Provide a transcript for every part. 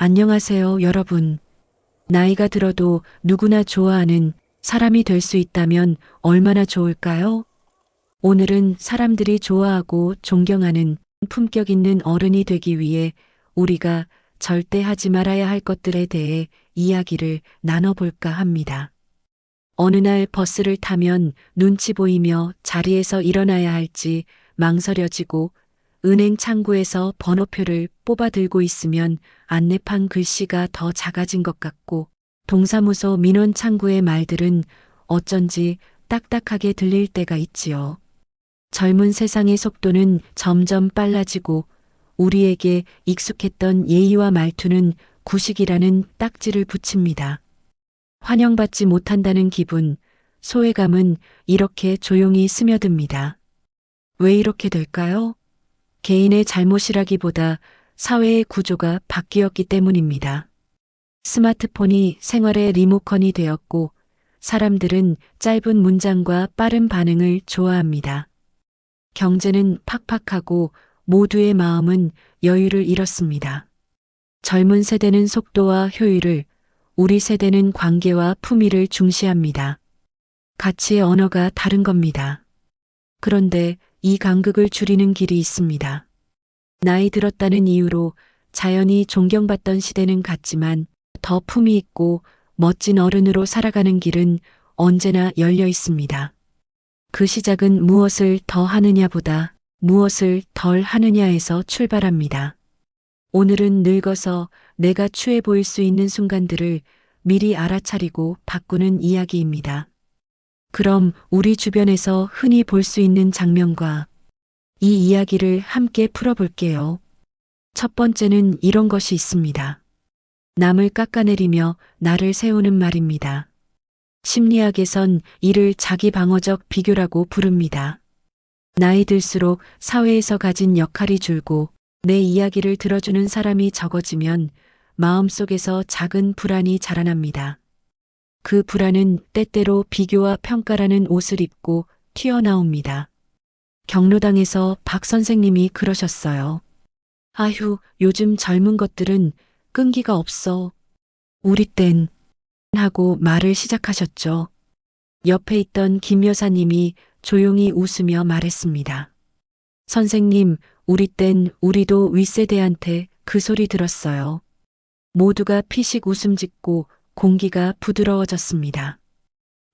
안녕하세요, 여러분. 나이가 들어도 누구나 좋아하는 사람이 될 수 있다면 얼마나 좋을까요? 오늘은 사람들이 좋아하고 존경하는 품격 있는 어른이 되기 위해 우리가 절대 하지 말아야 할 것들에 대해 이야기를 나눠볼까 합니다. 어느 날 버스를 타면 눈치 보이며 자리에서 일어나야 할지 망설여지고 은행 창구에서 번호표를 뽑아 들고 있으면 안내판 글씨가 더 작아진 것 같고 동사무소 민원 창구의 말들은 어쩐지 딱딱하게 들릴 때가 있지요. 젊은 세상의 속도는 점점 빨라지고 우리에게 익숙했던 예의와 말투는 구식이라는 딱지를 붙입니다. 환영받지 못한다는 기분, 소외감은 이렇게 조용히 스며듭니다. 왜 이렇게 될까요? 개인의 잘못이라기보다 사회의 구조가 바뀌었기 때문입니다. 스마트폰이 생활의 리모컨이 되었고 사람들은 짧은 문장과 빠른 반응을 좋아합니다. 경제는 팍팍하고 모두의 마음은 여유를 잃었습니다. 젊은 세대는 속도와 효율을, 우리 세대는 관계와 품위를 중시합니다. 가치의 언어가 다른 겁니다. 그런데 이 간극을 줄이는 길이 있습니다. 나이 들었다는 이유로 자연히 존경받던 시대는 같지만 더 품위 있고 멋진 어른으로 살아가는 길은 언제나 열려 있습니다. 그 시작은 무엇을 더 하느냐보다 무엇을 덜 하느냐에서 출발합니다. 오늘은 늙어서 내가 추해 보일 수 있는 순간들을 미리 알아차리고 바꾸는 이야기입니다. 그럼 우리 주변에서 흔히 볼 수 있는 장면과 이 이야기를 함께 풀어볼게요. 첫 번째는 이런 것이 있습니다. 남을 깎아내리며 나를 세우는 말입니다. 심리학에선 이를 자기 방어적 비교라고 부릅니다. 나이 들수록 사회에서 가진 역할이 줄고 내 이야기를 들어주는 사람이 적어지면 마음속에서 작은 불안이 자라납니다. 그 불안은 때때로 비교와 평가라는 옷을 입고 튀어나옵니다. 경로당에서 박 선생님이 그러셨어요. 아휴, 요즘 젊은 것들은 끈기가 없어. 우리 땐 하고 말을 시작하셨죠. 옆에 있던 김 여사님이 조용히 웃으며 말했습니다. 선생님, 우리 땐 우리도 윗세대한테 그 소리 들었어요. 모두가 피식 웃음 짓고 공기가 부드러워졌습니다.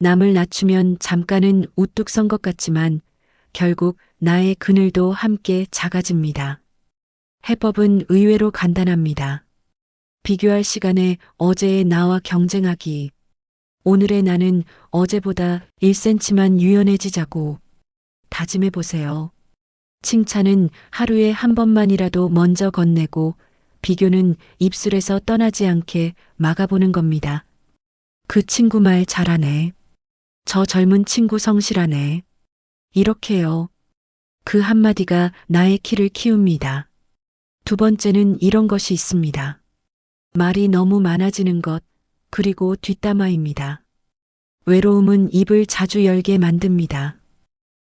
남을 낮추면 잠깐은 우뚝 선 것 같지만 결국 나의 그늘도 함께 작아집니다. 해법은 의외로 간단합니다. 비교할 시간에 어제의 나와 경쟁하기. 오늘의 나는 어제보다 1cm만 유연해지자고 다짐해 보세요. 칭찬은 하루에 한 번만이라도 먼저 건네고 비교는 입술에서 떠나지 않게 막아보는 겁니다. 그 친구 말 잘하네. 저 젊은 친구 성실하네. 이렇게요. 그 한마디가 나의 키를 키웁니다. 두 번째는 이런 것이 있습니다. 말이 너무 많아지는 것, 그리고 뒷담화입니다. 외로움은 입을 자주 열게 만듭니다.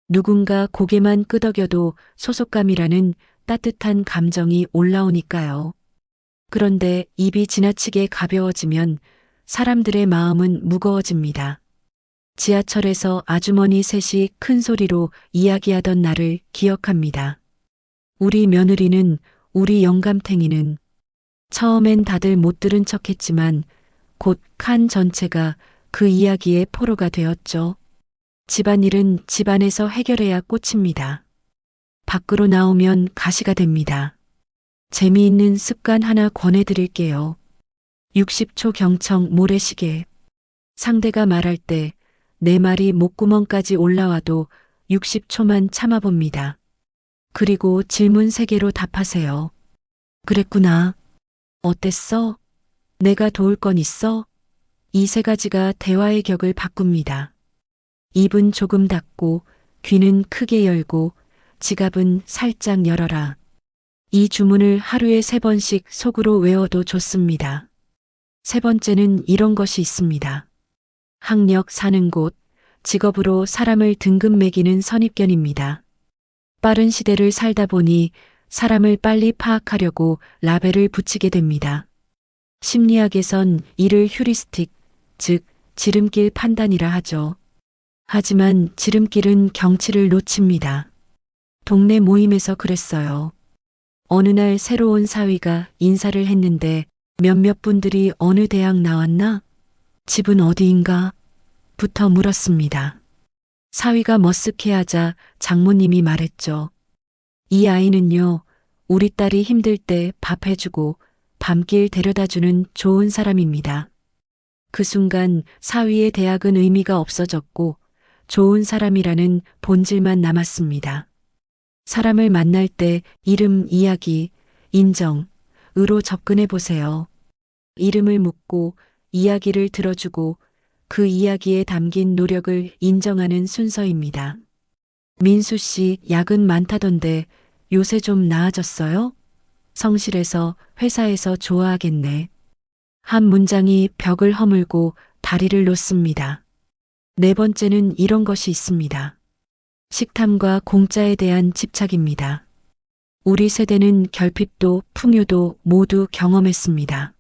누군가 고개만 끄덕여도 소속감이라는 따뜻한 감정이 올라오니까요. 그런데 입이 지나치게 가벼워지면 사람들의 마음은 무거워집니다. 지하철에서 아주머니 셋이 큰 소리로 이야기하던 날을 기억합니다. 우리 며느리는, 우리 영감탱이는. 처음엔 다들 못 들은 척했지만 곧 칸 전체가 그 이야기의 포로가 되었죠. 집안일은 집안에서 해결해야 꽃입니다. 밖으로 나오면 가시가 됩니다. 재미있는 습관 하나 권해드릴게요. 60초 경청 모래시계. 상대가 말할 때 내 말이 목구멍까지 올라와도 60초만 참아봅니다. 그리고 질문 3개로 답하세요. 그랬구나. 어땠어? 내가 도울 건 있어? 이 3가지가 대화의 격을 바꿉니다. 입은 조금 닫고 귀는 크게 열고 지갑은 살짝 열어라. 이 주문을 하루에 3번씩 속으로 외워도 좋습니다. 세 번째는 이런 것이 있습니다. 학력 사는 곳, 직업으로 사람을 등급 매기는 선입견입니다. 빠른 시대를 살다 보니 사람을 빨리 파악하려고 라벨을 붙이게 됩니다. 심리학에선 이를 휴리스틱, 즉 지름길 판단이라 하죠. 하지만 지름길은 경치를 놓칩니다. 동네 모임에서 그랬어요. 어느 날 새로운 사위가 인사를 했는데 몇몇 분들이 어느 대학 나왔나? 집은 어디인가? 부터 물었습니다. 사위가 머쓱해하자 장모님이 말했죠. 이 아이는요, 우리 딸이 힘들 때 밥 해주고 밤길 데려다주는 좋은 사람입니다. 그 순간 사위의 대학은 의미가 없어졌고 좋은 사람이라는 본질만 남았습니다. 사람을 만날 때 이름, 이야기, 인정으로 접근해 보세요. 이름을 묻고 이야기를 들어주고 그 이야기에 담긴 노력을 인정하는 순서입니다. 민수 씨, 약은 많다던데 요새 좀 나아졌어요? 성실해서 회사에서 좋아하겠네. 한 문장이 벽을 허물고 다리를 놓습니다. 네 번째는 이런 것이 있습니다. 식탐과 공짜에 대한 집착입니다. 우리 세대는 결핍도 풍요도 모두 경험했습니다.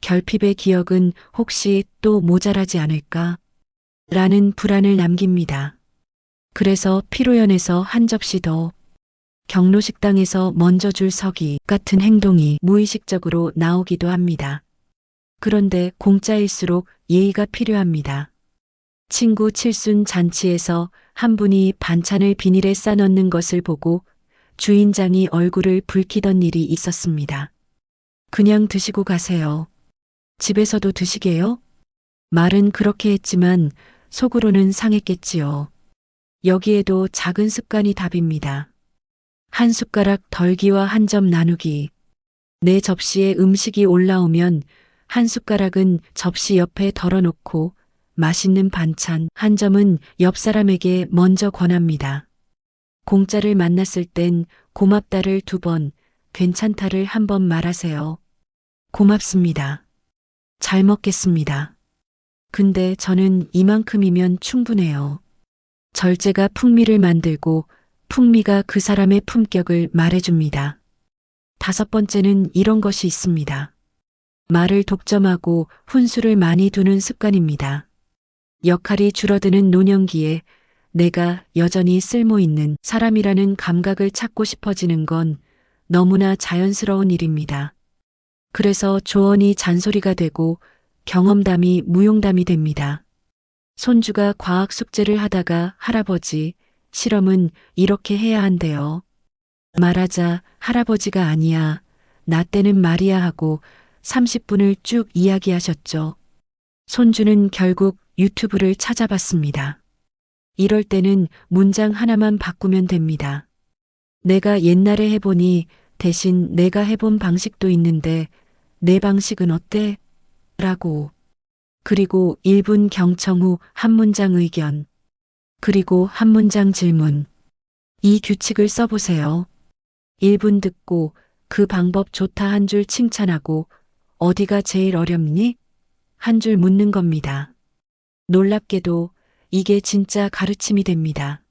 결핍의 기억은 혹시 또 모자라지 않을까? 라는 불안을 남깁니다. 그래서 피로연에서 한 접시 더, 경로식당에서 먼저 줄 서기 같은 행동이 무의식적으로 나오기도 합니다. 그런데 공짜일수록 예의가 필요합니다. 친구 칠순 잔치에서 한 분이 반찬을 비닐에 싸넣는 것을 보고 주인장이 얼굴을 붉히던 일이 있었습니다. 그냥 드시고 가세요. 집에서도 드시게요? 말은 그렇게 했지만 속으로는 상했겠지요. 여기에도 작은 습관이 답입니다. 한 숟가락 덜기와 한 점 나누기. 내 접시에 음식이 올라오면 한 숟가락은 접시 옆에 덜어놓고 맛있는 반찬 한 점은 옆 사람에게 먼저 권합니다. 공짜를 만났을 땐 고맙다를 2번, 괜찮다를 1번 말하세요. 고맙습니다. 잘 먹겠습니다. 근데 저는 이만큼이면 충분해요. 절제가 풍미를 만들고 풍미가 그 사람의 품격을 말해줍니다. 5번째는 이런 것이 있습니다. 말을 독점하고 훈수를 많이 두는 습관입니다. 역할이 줄어드는 노년기에 내가 여전히 쓸모있는 사람이라는 감각을 찾고 싶어지는 건 너무나 자연스러운 일입니다. 그래서 조언이 잔소리가 되고 경험담이 무용담이 됩니다. 손주가 과학 숙제를 하다가 할아버지, 실험은 이렇게 해야 한대요. 말하자 할아버지가 아니야, 나 때는 말이야 하고 30분을 쭉 이야기하셨죠. 손주는 결국 유튜브를 찾아봤습니다. 이럴 때는 문장 하나만 바꾸면 됩니다. 내가 옛날에 해보니 대신 내가 해본 방식도 있는데 내 방식은 어때? 라고. 그리고 1분 경청 후 한 문장 의견. 그리고 한 문장 질문. 이 규칙을 써보세요. 1분 듣고 그 방법 좋다 한 줄 칭찬하고 어디가 제일 어렵니? 한 줄 묻는 겁니다. 놀랍게도 이게 진짜 가르침이 됩니다.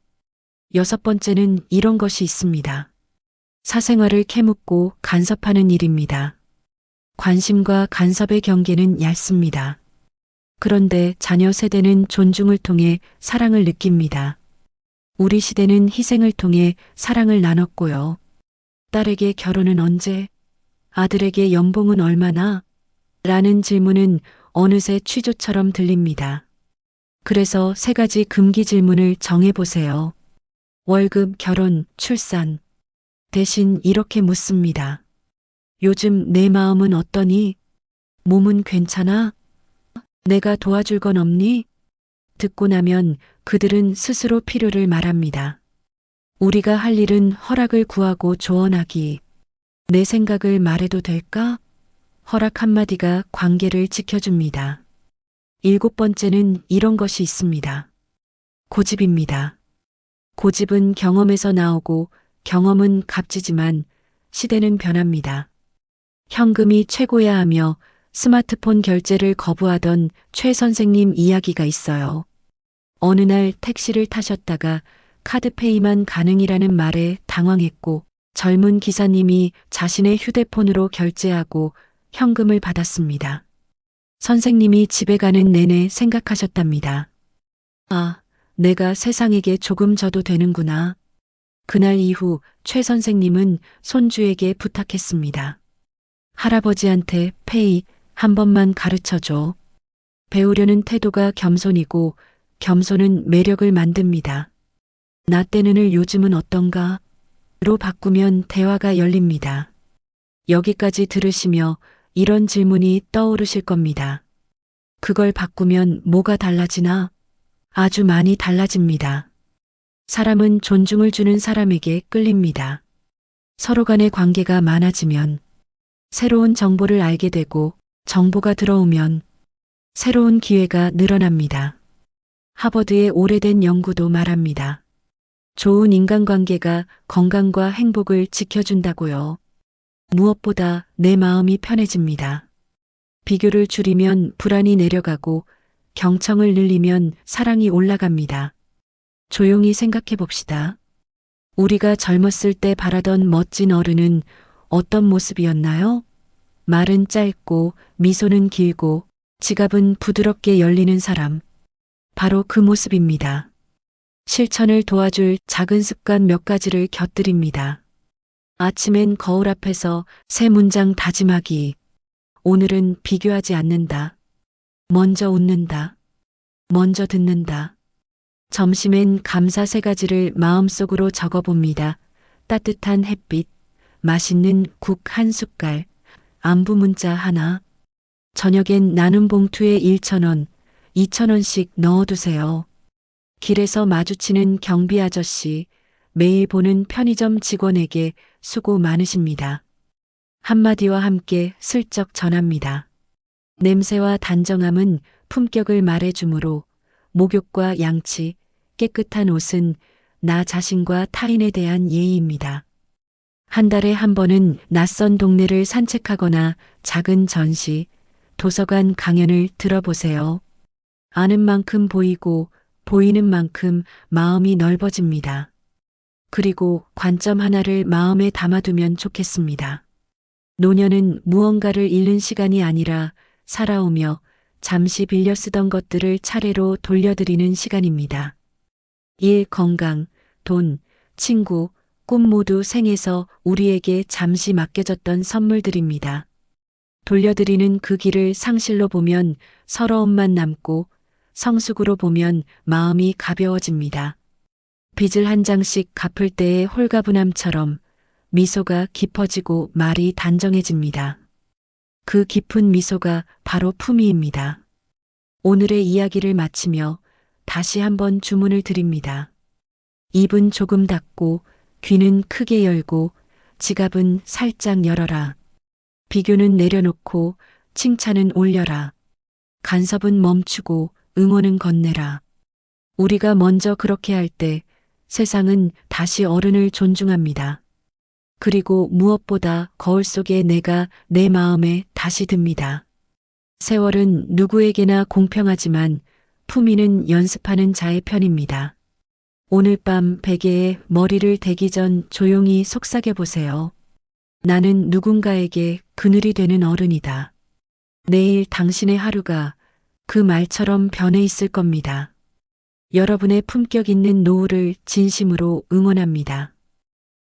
6번째는 이런 것이 있습니다. 사생활을 캐묻고 간섭하는 일입니다. 관심과 간섭의 경계는 얇습니다. 그런데 자녀 세대는 존중을 통해 사랑을 느낍니다. 우리 시대는 희생을 통해 사랑을 나눴고요. 딸에게 결혼은 언제? 아들에게 연봉은 얼마나? 라는 질문은 어느새 취조처럼 들립니다. 그래서 3가지 금기 질문을 정해보세요. 월급, 결혼, 출산. 대신 이렇게 묻습니다. 요즘 내 마음은 어떠니? 몸은 괜찮아? 내가 도와줄 건 없니? 듣고 나면 그들은 스스로 필요를 말합니다. 우리가 할 일은 허락을 구하고 조언하기. 내 생각을 말해도 될까? 허락 한마디가 관계를 지켜줍니다. 7번째는 이런 것이 있습니다. 고집입니다. 고집은 경험에서 나오고 경험은 값지지만 시대는 변합니다. 현금이 최고야 하며 스마트폰 결제를 거부하던 최 선생님 이야기가 있어요. 어느 날 택시를 타셨다가 카드페이만 가능이라는 말에 당황했고 젊은 기사님이 자신의 휴대폰으로 결제하고 현금을 받았습니다. 선생님이 집에 가는 내내 생각하셨답니다. 아, 내가 세상에게 조금 져도 되는구나. 그날 이후 최 선생님은 손주에게 부탁했습니다. 할아버지한테 페이 한 번만 가르쳐줘. 배우려는 태도가 겸손이고 겸손은 매력을 만듭니다. 나 때는을 요즘은 어떤가? 로 바꾸면 대화가 열립니다. 여기까지 들으시며 이런 질문이 떠오르실 겁니다. 그걸 바꾸면 뭐가 달라지나? 아주 많이 달라집니다. 사람은 존중을 주는 사람에게 끌립니다. 서로 간의 관계가 많아지면, 새로운 정보를 알게 되고 정보가 들어오면 새로운 기회가 늘어납니다. 하버드의 오래된 연구도 말합니다. 좋은 인간관계가 건강과 행복을 지켜준다고요. 무엇보다 내 마음이 편해집니다. 비교를 줄이면 불안이 내려가고 경청을 늘리면 사랑이 올라갑니다. 조용히 생각해 봅시다. 우리가 젊었을 때 바라던 멋진 어른은 어떤 모습이었나요? 말은 짧고 미소는 길고 지갑은 부드럽게 열리는 사람. 바로 그 모습입니다. 실천을 도와줄 작은 습관 몇 가지를 곁들입니다. 아침엔 거울 앞에서 새 문장 다짐하기. 오늘은 비교하지 않는다. 먼저 웃는다. 먼저 듣는다. 점심엔 감사 세 가지를 마음속으로 적어봅니다. 따뜻한 햇빛, 맛있는 국 한 숟갈, 안부 문자 하나. 저녁엔 나눔 봉투에 1,000원, 2,000원씩 넣어두세요. 길에서 마주치는 경비 아저씨, 매일 보는 편의점 직원에게 수고 많으십니다. 한마디와 함께 슬쩍 전합니다. 냄새와 단정함은 품격을 말해주므로 목욕과 양치, 깨끗한 옷은 나 자신과 타인에 대한 예의입니다. 한 달에 한 번은 낯선 동네를 산책하거나 작은 전시, 도서관 강연을 들어보세요. 아는 만큼 보이고 보이는 만큼 마음이 넓어집니다. 그리고 관점 하나를 마음에 담아두면 좋겠습니다. 노년은 무언가를 잃는 시간이 아니라 살아오며 잠시 빌려 쓰던 것들을 차례로 돌려드리는 시간입니다. 일, 건강, 돈, 친구, 꿈 모두 생에서 우리에게 잠시 맡겨졌던 선물들입니다. 돌려드리는 그 길을 상실로 보면 서러움만 남고 성숙으로 보면 마음이 가벼워집니다. 빚을 한 장씩 갚을 때의 홀가분함처럼 미소가 깊어지고 말이 단정해집니다. 그 깊은 미소가 바로 품위입니다. 오늘의 이야기를 마치며 다시 한번 주문을 드립니다. 입은 조금 닫고 귀는 크게 열고 지갑은 살짝 열어라. 비교는 내려놓고 칭찬은 올려라. 간섭은 멈추고 응원은 건네라. 우리가 먼저 그렇게 할 때 세상은 다시 어른을 존중합니다. 그리고 무엇보다 거울 속에 내가 내 마음에 다시 듭니다. 세월은 누구에게나 공평하지만 품위는 연습하는 자의 편입니다. 오늘 밤 베개에 머리를 대기 전 조용히 속삭여 보세요. 나는 누군가에게 그늘이 되는 어른이다. 내일 당신의 하루가 그 말처럼 변해 있을 겁니다. 여러분의 품격 있는 노후를 진심으로 응원합니다.